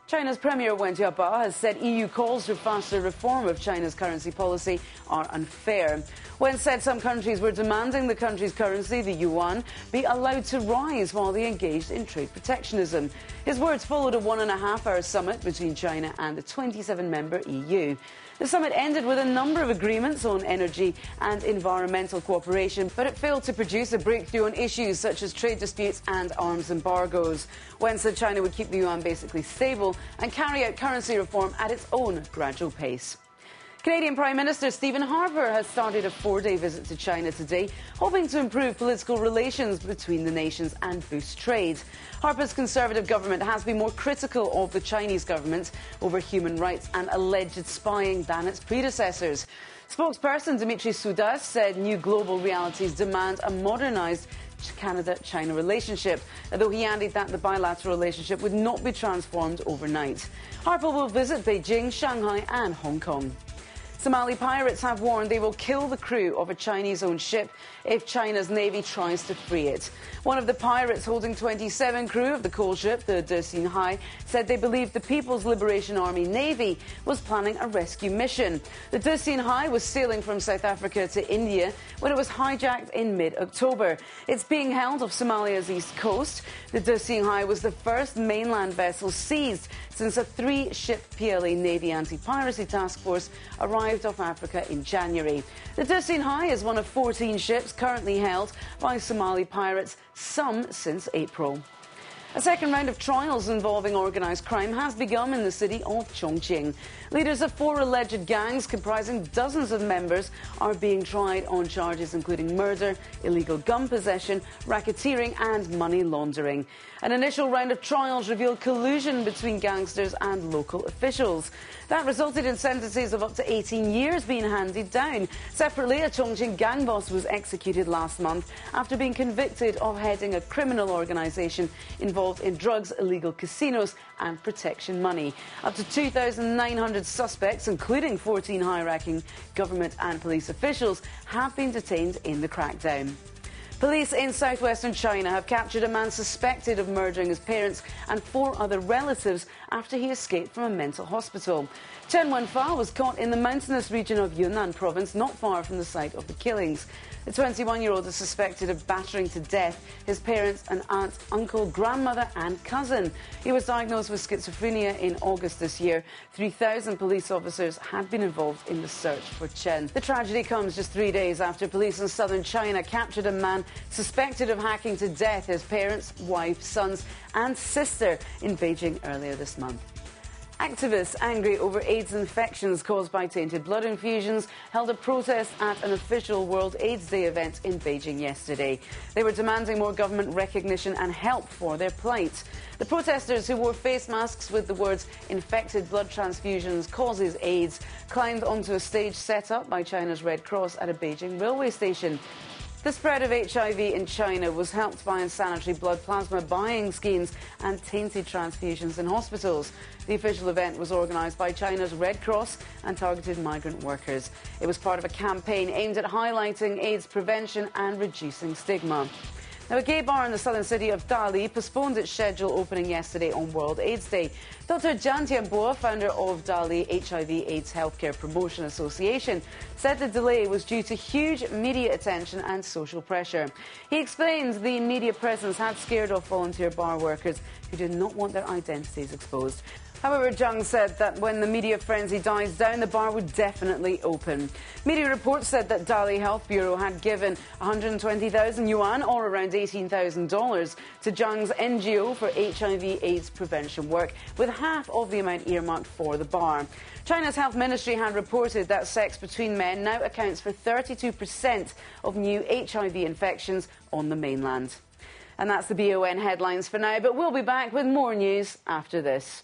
China's Premier Wen Jiabao has said EU calls for faster reform of China's currency policy are unfair. Wen said some countries were demanding the country's currency, the yuan, be allowed to rise while they engaged in trade protectionism. His words followed a 1.5-hour summit between China and the 27-member EU. The summit ended with a number of agreements on energy and environmental cooperation, but it failed to produce a breakthrough on issues such as trade disputes and arms embargoes. Wen said China would keep the yuan basically stable and carry out currency reform at its own gradual pace. Canadian Prime Minister Stephen Harper has started a 4-day visit to China today, hoping to improve political relations between the nations and boost trade. Harper's Conservative government has been more critical of the Chinese government over human rights and alleged spying than its predecessors. Spokesperson Dimitri Soudas said new global realities demand a modernised Canada-China relationship, although he added that the bilateral relationship would not be transformed overnight. Harper will visit Beijing, Shanghai and Hong Kong. Somali pirates have warned they will kill the crew of a Chinese-owned ship if China's navy tries to free it. One of the pirates holding 27 crew of the coal ship, the Xinhai, said they believed the People's Liberation Army Navy was planning a rescue mission. The Xinhai was sailing from South Africa to India when it was hijacked in mid-October. It's being held off Somalia's east coast. The Xinhai was the first mainland vessel seized since a 3-ship PLA Navy anti-piracy task force arrived off Africa in January. The Xinhai is one of 14 ships currently held by Somali pirates, some since April. A second round of trials involving organised crime has begun in the city of Chongqing. Leaders of 4 alleged gangs comprising dozens of members are being tried on charges including murder, illegal gun possession, racketeering and money laundering. An initial round of trials revealed collusion between gangsters and local officials. That resulted in sentences of up to 18 years being handed down. Separately, a Chongqing gang boss was executed last month after being convicted of heading a criminal organisation involved in drugs, illegal casinos and protection money. Up to 2,900 suspects, including 14 high-ranking government and police officials, have been detained in the crackdown. Police in southwestern China have captured a man suspected of murdering his parents and 4 other relatives after he escaped from a mental hospital. Chen Wenfa was caught in the mountainous region of Yunnan province, not far from the site of the killings. The 21-year-old is suspected of battering to death his parents, an aunt, uncle, grandmother and cousin. He was diagnosed with schizophrenia in August this year. 3,000 police officers had been involved in the search for Chen. The tragedy comes just 3 days after police in southern China captured a man suspected of hacking to death his parents, wife, sons and sister in Beijing earlier this month. Activists angry over AIDS infections caused by tainted blood infusions held a protest at an official World AIDS Day event in Beijing yesterday. They were demanding more government recognition and help for their plight. The protesters, who wore face masks with the words "infected blood transfusions causes AIDS," climbed onto a stage set up by China's Red Cross at a Beijing railway station. The spread of HIV in China was helped by unsanitary blood plasma buying schemes and tainted transfusions in hospitals. The official event was organised by China's Red Cross and targeted migrant workers. It was part of a campaign aimed at highlighting AIDS prevention and reducing stigma. Now, a gay bar in the southern city of Dali postponed its scheduled opening yesterday on World AIDS Day. Dr. Jian Tianbo, founder of Dali HIV/AIDS Healthcare Promotion Association, said the delay was due to huge media attention and social pressure. He explains the media presence had scared off volunteer bar workers who did not want their identities exposed. However, Zhang said that when the media frenzy dies down, the bar would definitely open. Media reports said that Dali Health Bureau had given 120,000 yuan, or around $18,000, to Zhang's NGO for HIV/AIDS prevention work, with half of the amount earmarked for the bar. China's health ministry had reported that sex between men now accounts for 32% of new HIV infections on the mainland. And that's the BON headlines for now, but we'll be back with more news after this.